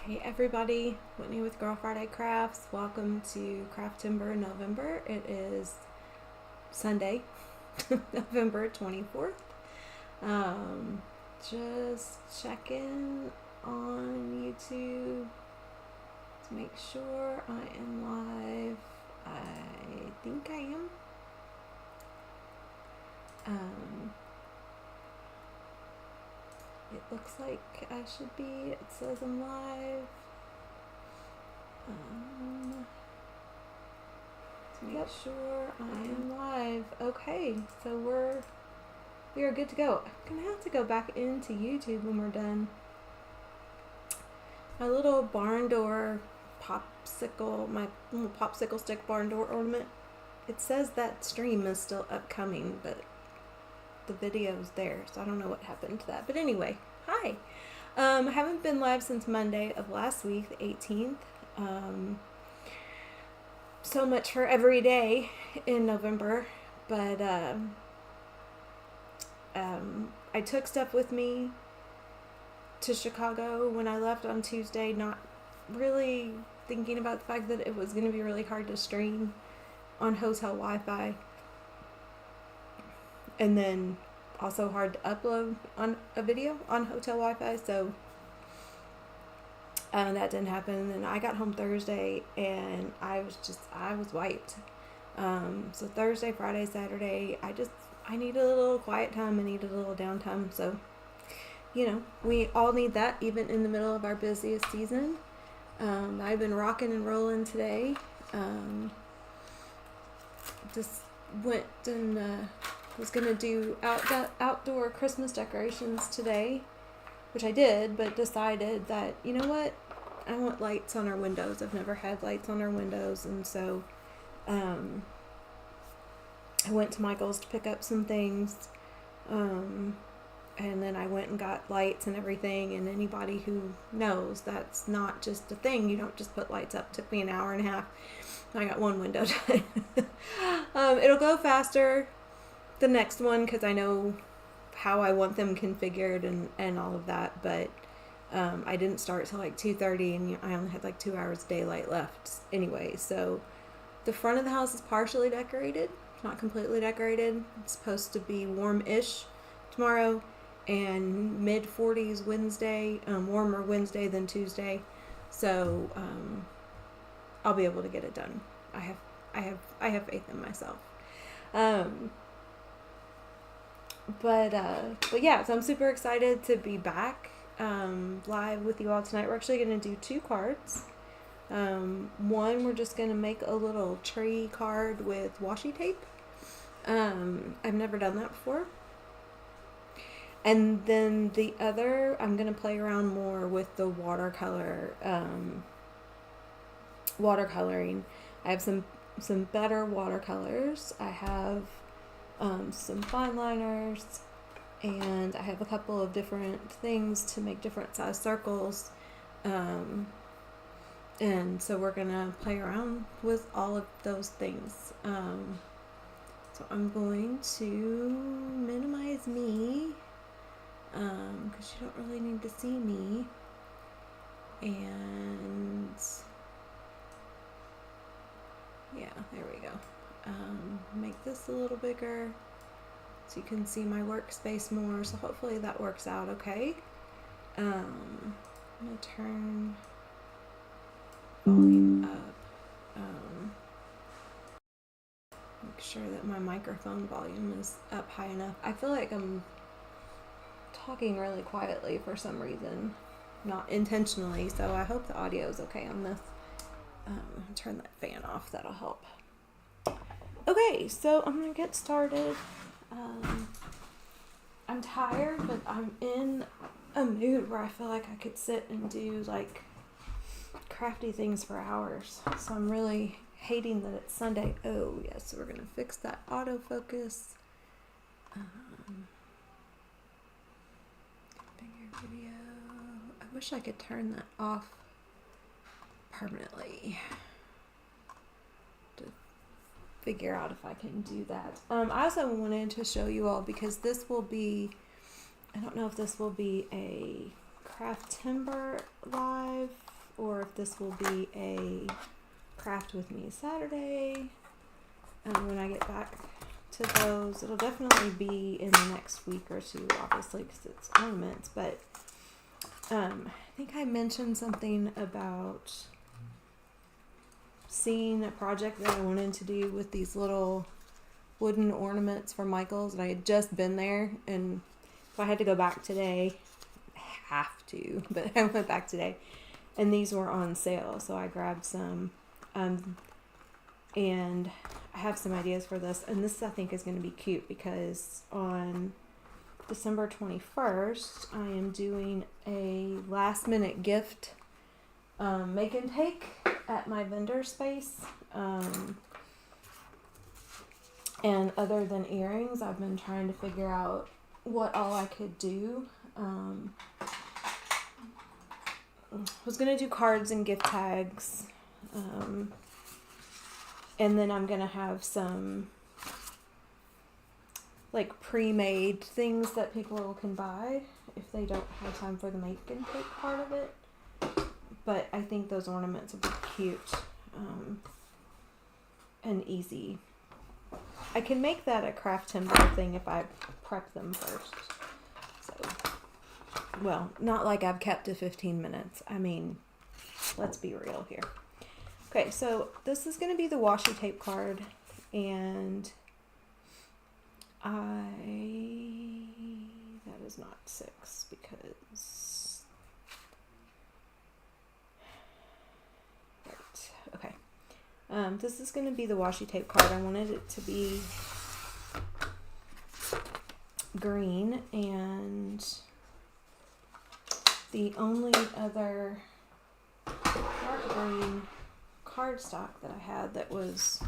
Hey everybody, Whitney with Girl Friday Crafts. Welcome to Craftember November. It is Sunday, November 24th. Just checking on YouTube to make sure I am live. I think I am. It looks like I should be. It says I'm live. To make sure I am live. Okay, so we are good to go. I'm gonna have to go back into YouTube when we're done. My little barn door popsicle, my little popsicle stick barn door ornament. It says that stream is still upcoming, but the video's there, so I don't know what happened to that. But anyway, hi. I haven't been live since Monday of last week, the 18th. So much for every day in November, but I took stuff with me to Chicago when I left on Tuesday, not really thinking about the fact that it was going to be really hard to stream on hotel Wi-Fi. And then also hard to upload on a video on hotel Wi-Fi, so that didn't happen. And then I got home Thursday and I was wiped. So Thursday, Friday, Saturday, I needed a little quiet time. I needed a little downtime. So, we all need that, even in the middle of our busiest season. I've been rocking and rolling today. Just went and was going to do outdoor Christmas decorations today, which I did, but decided that, you know what, I want lights on our windows. I've never had lights on our windows, and so I went to Michael's to pick up some things, and then I went and got lights and everything, and anybody who knows, that's not just a thing. You don't just put lights up. It took me an hour and a half. I got one window done. It'll go faster the next one because I know how I want them configured and all of that, but I didn't start till like 2:30, and I only had like 2 hours of daylight left anyway. So the front of the house is partially decorated, not completely decorated. It's supposed to be warm-ish tomorrow and mid-40s Wednesday, warmer Wednesday than Tuesday. So I'll be able to get it done. I have faith in myself. But yeah, so I'm super excited to be back live with you all tonight. We're actually going to do 2 cards. One, we're just going to make a little tree card with washi tape. I've never done that before. And then the other, I'm going to play around more with the watercoloring. I have some better watercolors. I have some fine liners, and I have a couple of different things to make different size circles, and so we're gonna play around with all of those things. So I'm going to minimize me because you don't really need to see me, and yeah, there we go. Make this a little bigger so you can see my workspace more, so hopefully that works out okay. I'm going to turn volume up, make sure that my microphone volume is up high enough. I feel like I'm talking really quietly for some reason, not intentionally, so I hope the audio is okay on this. Turn that fan off, that'll help. Okay, so I'm gonna get started. I'm tired, but I'm in a mood where I feel like I could sit and do like crafty things for hours. So I'm really hating that it's Sunday. Oh yes, so we're gonna fix that autofocus. Bigger video. I wish I could turn that off permanently. Figure out if I can do that. I also wanted to show you all, because this will be, I don't know if this will be a Craftember live or if this will be a craft with me Saturday. When I get back to those, it'll definitely be in the next week or two, obviously, because it's ornaments. But I think I mentioned something about seeing a project that I wanted to do with these little wooden ornaments for Michael's, and I had just been there, and so I had to go back today. But I went back today, and these were on sale, so I grabbed some, and I have some ideas for this, and this I think is going to be cute because on December 21st I am doing a last minute gift make and take at my vendor space, and other than earrings, I've been trying to figure out what all I could do. I was going to do cards and gift tags, and then I'm going to have some like pre-made things that people can buy if they don't have time for the make and take part of it. But I think those ornaments will be cute and easy. I can make that a Craftember thing if I prep them first. So, well, not like I've kept to 15 minutes. I mean, let's be real here. Okay, so this is going to be the washi tape card, and that is not 6 because, right, okay. This is going to be the washi tape card. I wanted it to be green, and the only other dark green cardstock that I had that was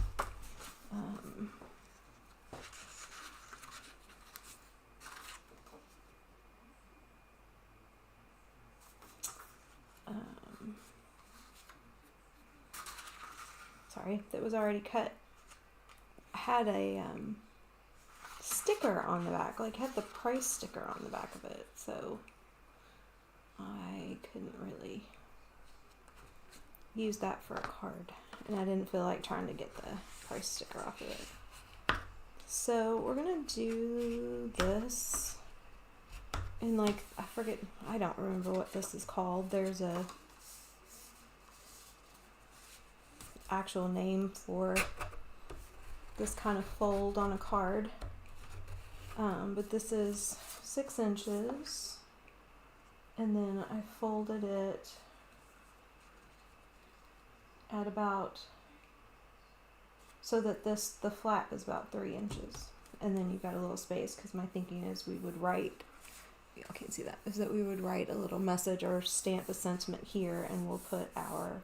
that was already cut, had a sticker on the back, like had the price sticker on the back of it, so I couldn't really use that for a card, and I didn't feel like trying to get the price sticker off of it. So we're gonna do this, and like, I don't remember what this is called. There's a actual name for this kind of fold on a card, but this is 6 inches, and then I folded it at about, so that the flap is about 3 inches, and then you've got a little space, because my thinking is we would write, y'all can't see that, is that we would write a little message or stamp a sentiment here, and we'll put our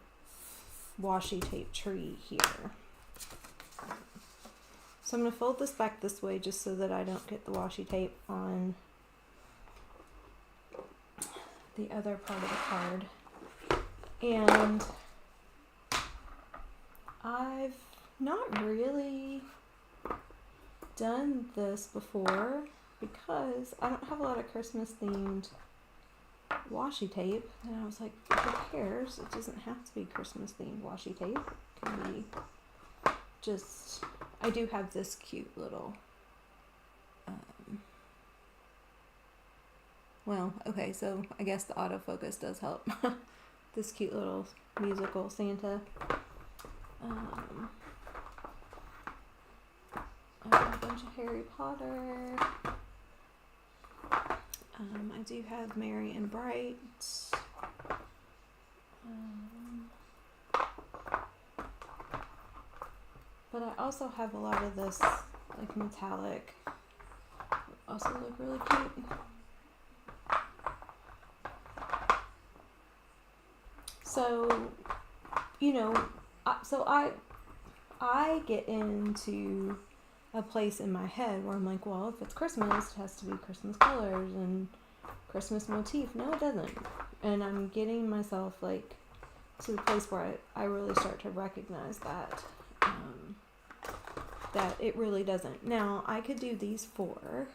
washi tape tree here. So I'm going to fold this back this way just so that I don't get the washi tape on the other part of the card. And I've not really done this before because I don't have a lot of Christmas themed washi tape, and I was like, who cares? It doesn't have to be Christmas themed washi tape. It can be just, I do have this cute little well, okay, so I guess the autofocus does help. This cute little musical Santa. I have a bunch of Harry Potter. I do have Merry and Bright. But I also have a lot of this like metallic. Also look really cute. So, you know, I get into a place in my head where I'm like, well, if it's Christmas, it has to be Christmas colors and Christmas motif. No, it doesn't. And I'm getting myself like to the place where I really start to recognize that that it really doesn't. Now, I could do these 4,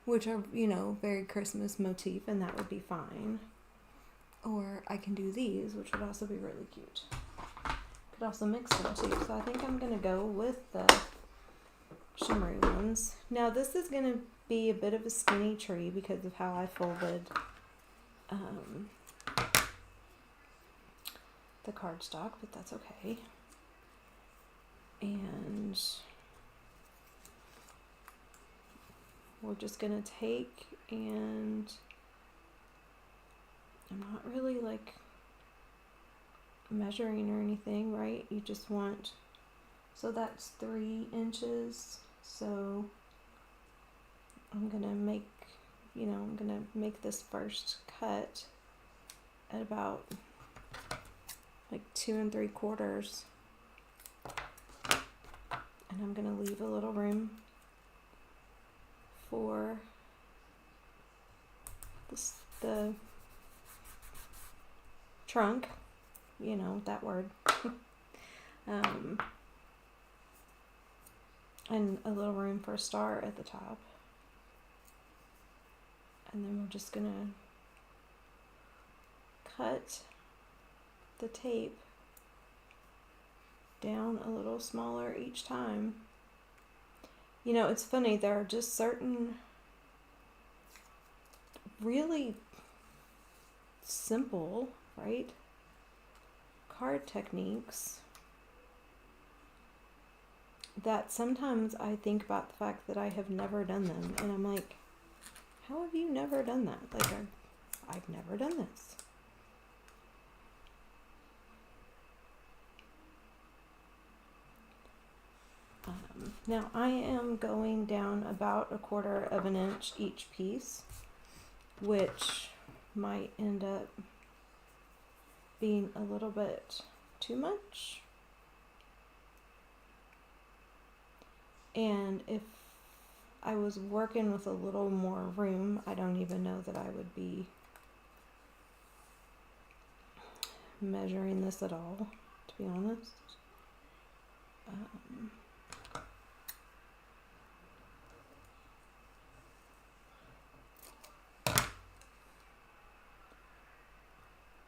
which are, you know, very Christmas motif, and that would be fine. Or I can do these, which would also be really cute. Could also mix them too. So I think I'm going to go with the shimmery ones. Now this is going to be a bit of a skinny tree because of how I folded the cardstock, but that's okay. And we're just going to take, and I'm not really like measuring or anything, right? You just want, so that's 3 inches. So I'm gonna make, I'm gonna make this first cut at about like 2 3/4, and I'm gonna leave a little room for the trunk, that word, and a little room for a star at the top. And then we're just gonna cut the tape down a little smaller each time. It's funny, there are just certain really simple, right, card techniques that sometimes I think about the fact that I have never done them, and I'm like, how have you never done that? Like, I've never done this. Now I am going down about 1/4 inch each piece, which might end up being a little bit too much. And if I was working with a little more room, I don't even know that I would be measuring this at all, to be honest.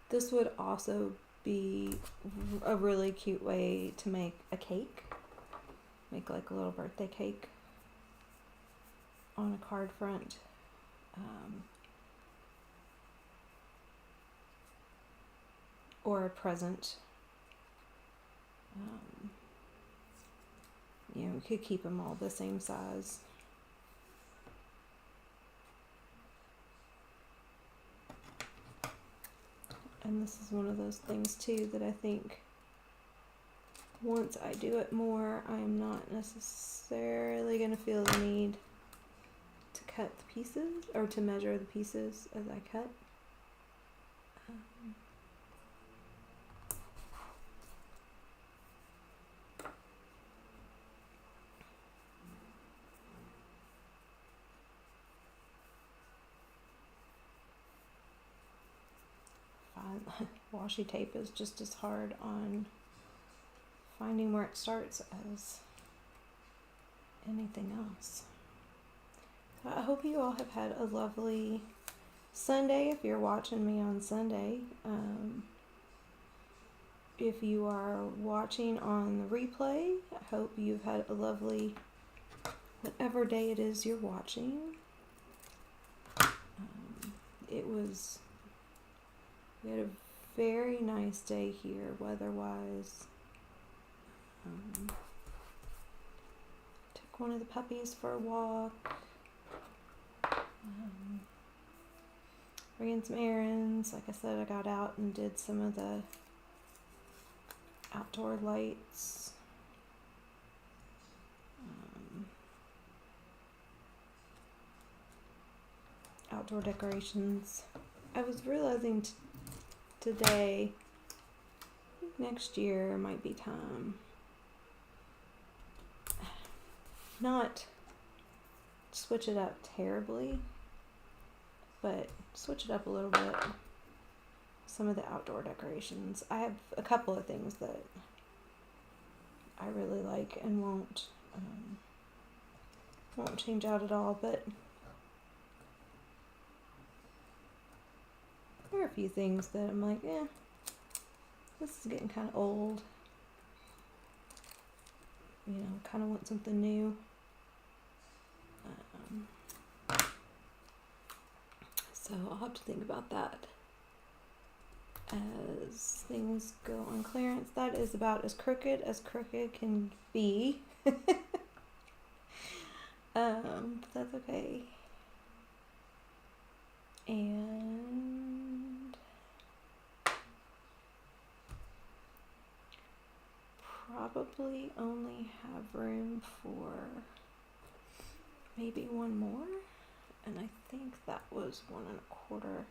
This would also be a really cute way to make a cake. Make like a little birthday cake on a card front. Or a present. We could keep them all the same size. And this is one of those things too that I think once I do it more, I'm not necessarily going to feel the need to cut the pieces or to measure the pieces as I cut. Washi tape is just as hard on finding where it starts as anything else. I hope you all have had a lovely Sunday if you're watching me on Sunday. If you are watching on the replay, I hope you've had a lovely whatever day it is you're watching. We had a very nice day here weather-wise. Took one of the puppies for a walk. Ran some errands. Like I said, I got out and did some of the outdoor lights. Outdoor decorations. I was realizing today, next year might be time. Not switch it up terribly, but switch it up a little bit. Some of the outdoor decorations. I have a couple of things that I really like and won't change out at all, but there are a few things that I'm like, this is getting kind of old. You know, kind of want something new. So I'll have to think about that as things go on clearance. That is about as crooked can be. But that's okay. And probably only have room for maybe one more. And I think that was 1 1/4.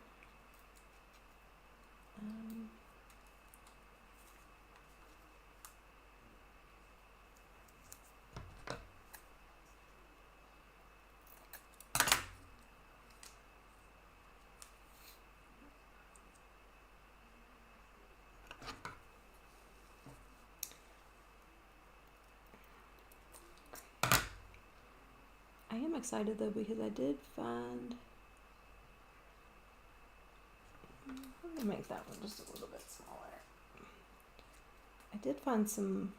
I am excited though because I did find, let me make that one just a little bit smaller. I did find some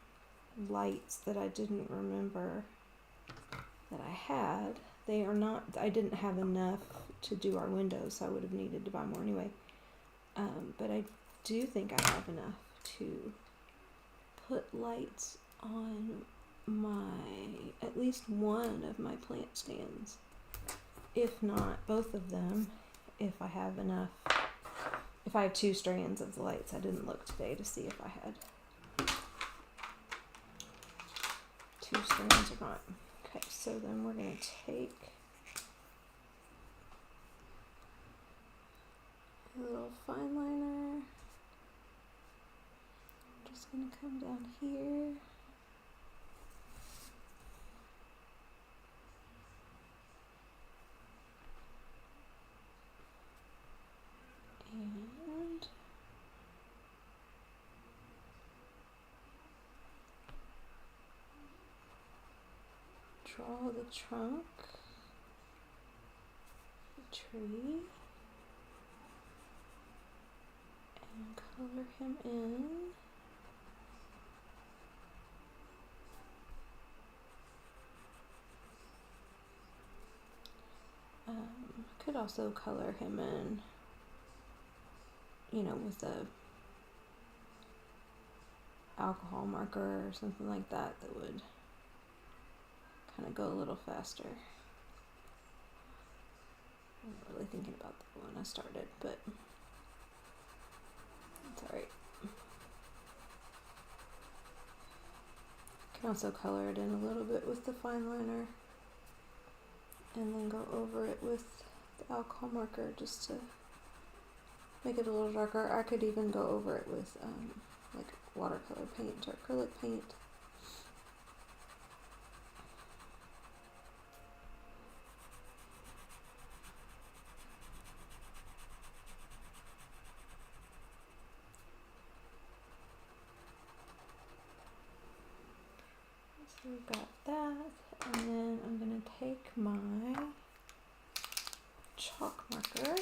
lights that I didn't remember that I had. They are not, I didn't have enough to do our windows, so I would have needed to buy more anyway. But I do think I have enough to put lights on at least one of my plant stands, if not both of them, if I have enough. If I have 2 strands of the lights. I didn't look today to see if I had 2 strands or not. Okay, so then we're going to take a little fine liner. I'm just going to come down here. And draw the trunk, the tree, and color him in. Could also color him in, you know, with a alcohol marker or something like that that would kind of go a little faster. I wasn't really thinking about that when I started, but it's alright. Can also color it in a little bit with the fine liner and then go over it with the alcohol marker just to make it a little darker. I could even go over it with like watercolor paint or acrylic paint. So we've got that, and then I'm going to take my chalk marker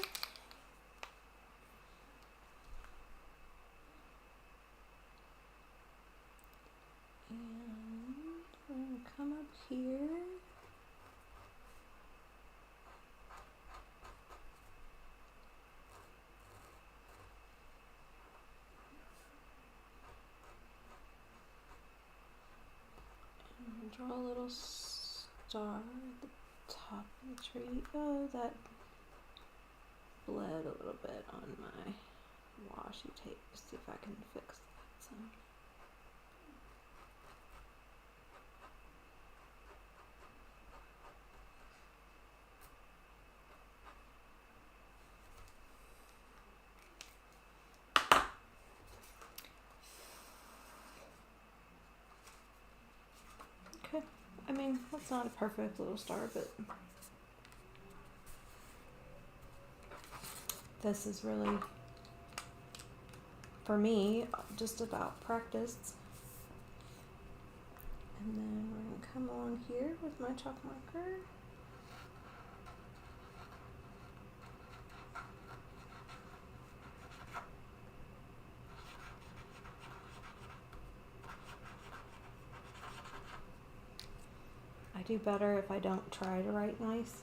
and I'm going to come up here and draw a little star at the top of the tree. Oh, that bled a little bit on my washi tape. See if I can fix that some. Okay, I mean, that's not a perfect little star, but this is really, for me, just about practice. And then we're going to come along here with my chalk marker. do better if I don't try to write nice.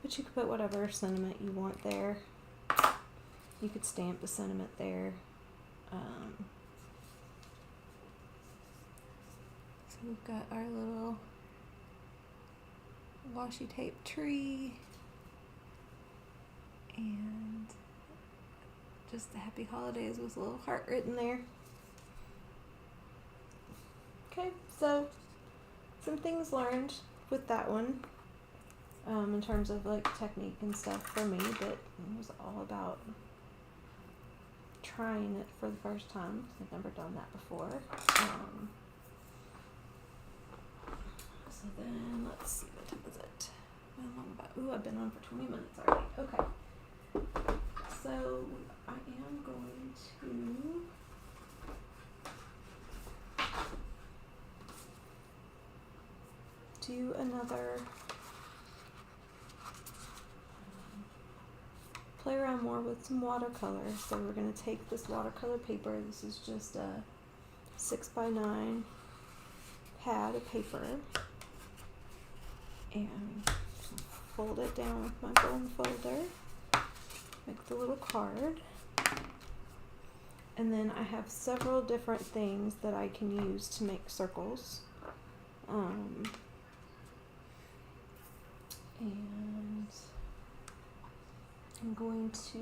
But you could put whatever sentiment you want there. You could stamp a sentiment there. So we've got our little washi tape tree and just the happy holidays with a little heart written there. Okay, so some things learned with that one in terms of like technique and stuff for me, but it was all about trying it for the first time. I've never done that before. So then let's see, what time is it? Ooh, I've been on for 20 minutes already. Okay. So I am going to do another play around more with some watercolor. So we're going to take this watercolor paper. This is just a 6x9 pad of paper and fold it down with my bone folder, make the little card, and then I have several different things that I can use to make circles. And I'm going to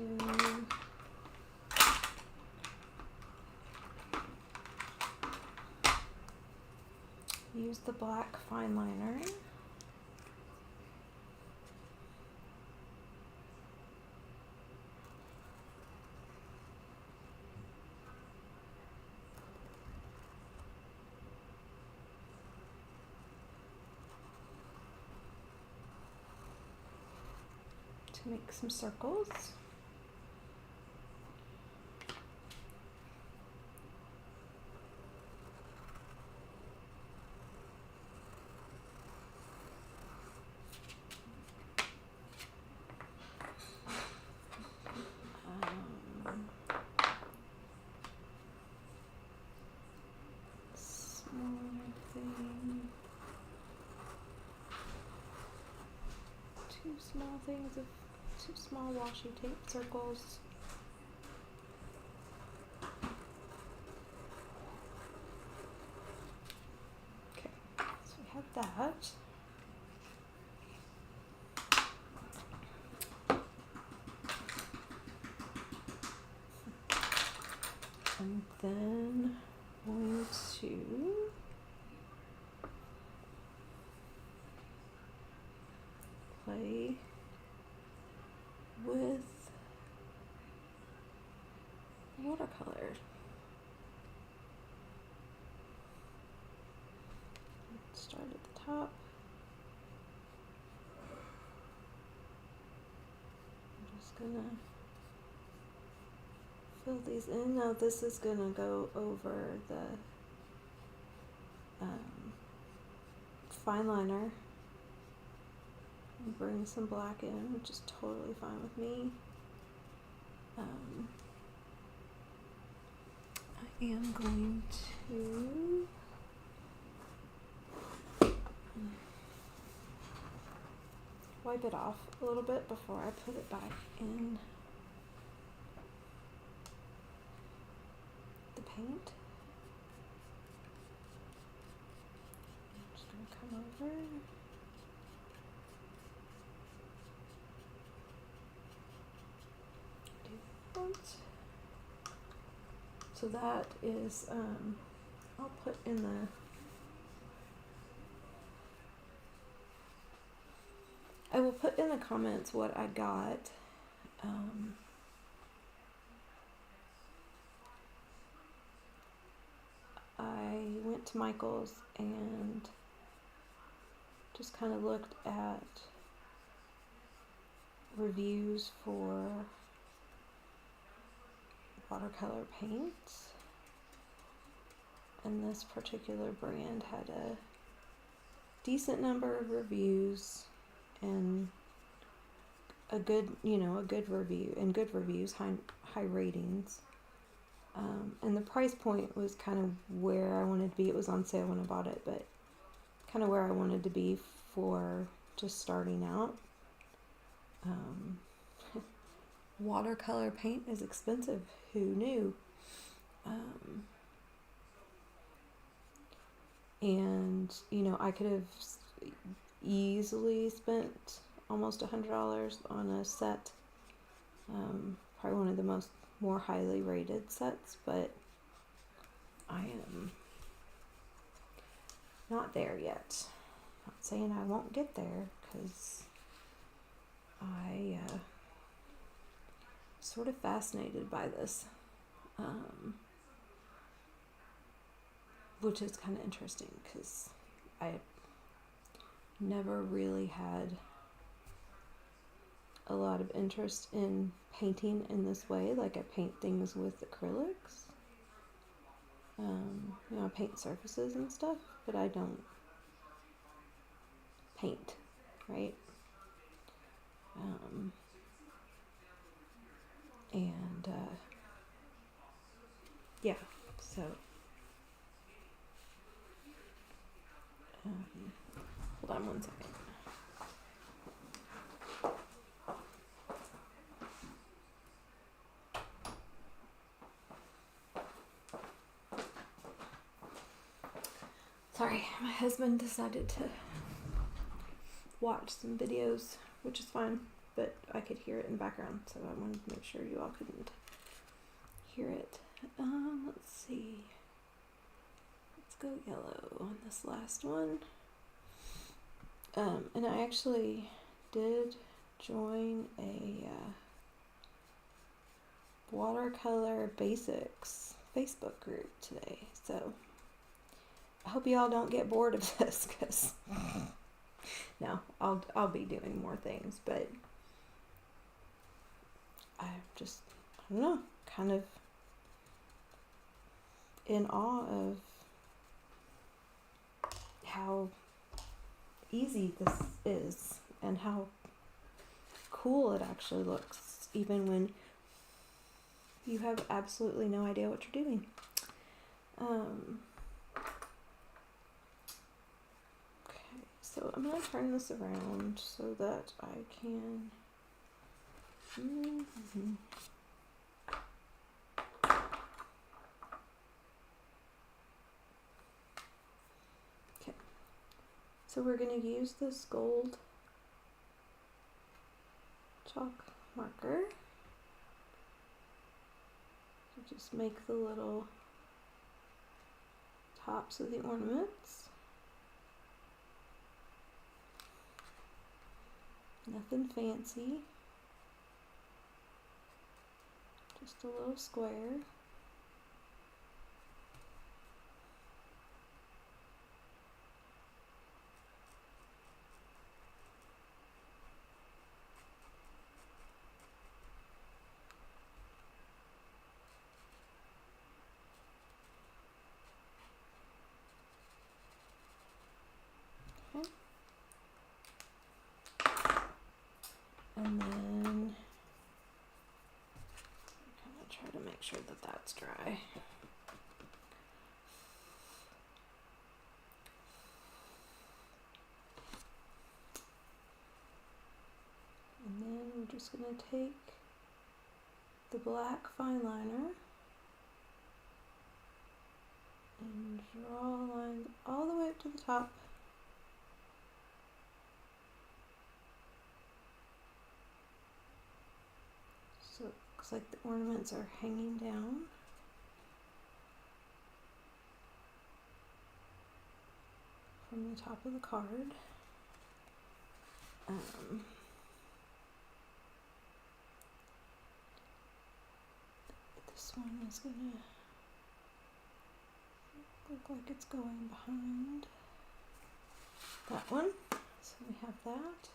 use the black fine liner. To make some circles. Smaller thing. Two small things of two small washi tape circles. Okay, so we have that. And then going to play with watercolor. Start at the top. I'm just gonna fill these in. Now this is gonna go over the fine liner. Bring some black in, which is totally fine with me. I am going to wipe it off a little bit before I put it back in the paint. I'm just going to come over. So that is, I'll put in the, I will put in the comments what I got. I went to Michael's and just kind of looked at reviews for watercolor paints, and this particular brand had a decent number of reviews. and a good review, and good reviews, high ratings. And the price point was kind of where I wanted to be. It was on sale when I bought it, but kind of where I wanted to be for just starting out. Watercolor paint is expensive. Who knew? And I could have easily spent almost $100 on a set. Probably one of the more highly rated sets, but I am not there yet. Not saying I won't get there, because I sort of fascinated by this, which is kind of interesting, because I never really had a lot of interest in painting in this way. Like, I paint things with acrylics. I paint surfaces and stuff, but I don't paint, right? And yeah, so hold on one second. Sorry, my husband decided to watch some videos, which is fine, but I could hear it in the background, so I wanted to make sure you all couldn't hear it. Let's see. Let's go yellow on this last one. And I actually did join a watercolor basics Facebook group today, so I hope y'all don't get bored of this, because no, I'll be doing more things, but I don't know, kind of in awe of how easy this is and how cool it actually looks, even when you have absolutely no idea what you're doing. So I'm going to turn this around so that I can... Okay. So we're going to use this gold chalk marker to just make the little tops of the ornaments. Nothing fancy, just a little square. Okay. And then kind of try to make sure that that's dry. And then we're just going to take the black fine liner and draw lines all the way up to the top. So it looks like the ornaments are hanging down. From the top of the card. This one is gonna look like it's going behind that one. So we have that.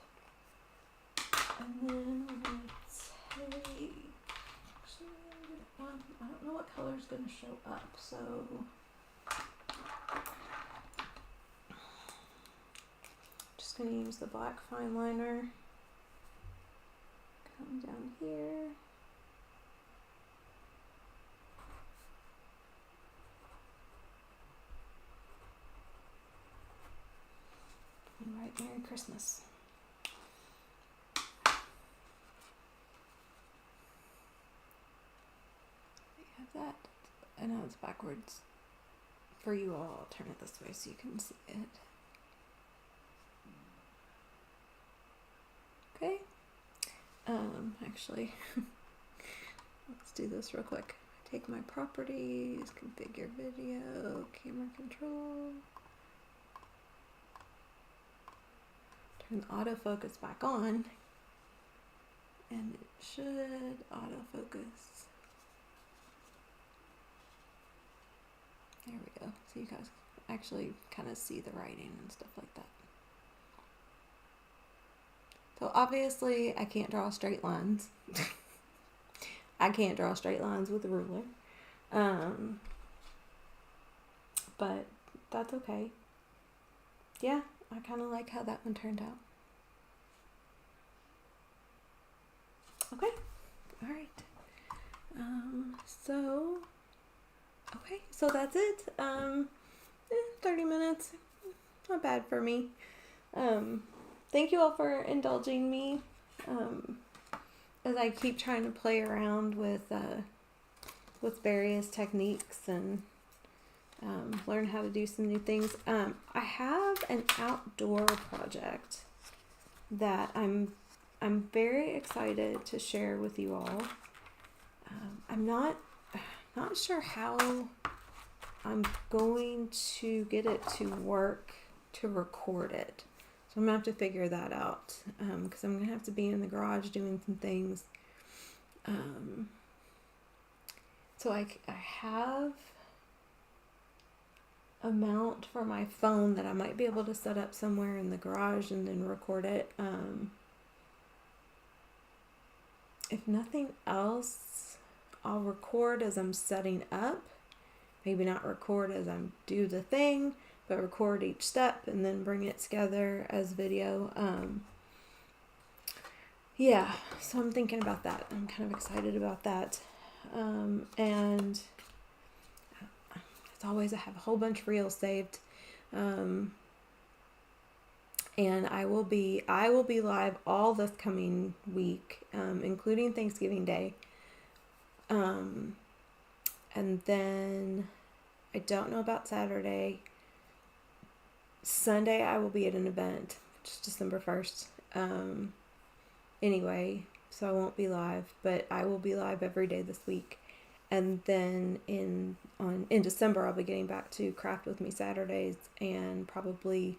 And then we're gonna take, actually, I don't know what color is gonna show up, so going to use the black fine liner. Come down here. And write Merry Christmas. We have that. I know it's backwards for you all. I'll turn it this way so you can see it. Okay. Actually, let's do this real quick. Take my properties, configure video, camera control. Turn the autofocus back on, and it should autofocus. There we go. So you guys actually kind of see the writing and stuff like that. So obviously I can't draw straight lines. I can't draw straight lines with a ruler. But that's okay. Yeah, I kind of like how that one turned out. Okay, all right. So that's it. 30 minutes, not bad for me. Thank you all for indulging me as I keep trying to play around with various techniques and learn how to do some new things. I have an outdoor project that I'm very excited to share with you all. I'm not sure how I'm going to get it to work to record it. So I'm going to have to figure that out because I'm going to have to be in the garage doing some things. So I have a mount for my phone that I might be able to set up somewhere in the garage and then record it. If nothing else, I'll record as I'm setting up. Maybe not record as I do the thing, but record each step and then bring it together as video. Yeah, so I'm thinking about that. I'm kind of excited about that. And as always, I have a whole bunch of reels saved. And I will be live all this coming week, including Thanksgiving Day. And then I don't know about Saturday. Sunday I will be at an event, which is December 1st. Anyway, so I won't be live, but I will be live every day this week. And then in December I'll be getting back to Craft with Me Saturdays and probably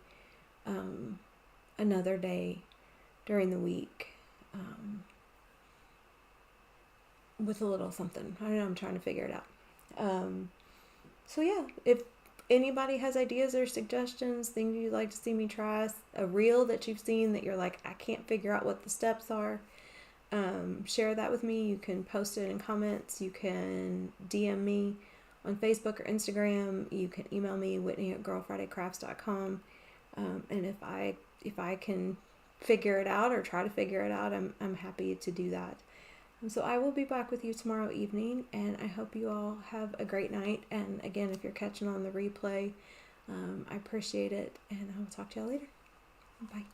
another day during the week with a little something. I don't know, I'm trying to figure it out. So yeah, if anybody has ideas or suggestions, things you'd like to see me try, a reel that you've seen that you're like, I can't figure out what the steps are, share that with me. You can post it in comments. You can DM me on Facebook or Instagram. You can email me, Whitney@girlfridaycrafts.com. And if I can figure it out or try to figure it out, I'm happy to do that. And so I will be back with you tomorrow evening, and I hope you all have a great night. And again, if you're catching on the replay, I appreciate it, and I will talk to y'all later. Bye.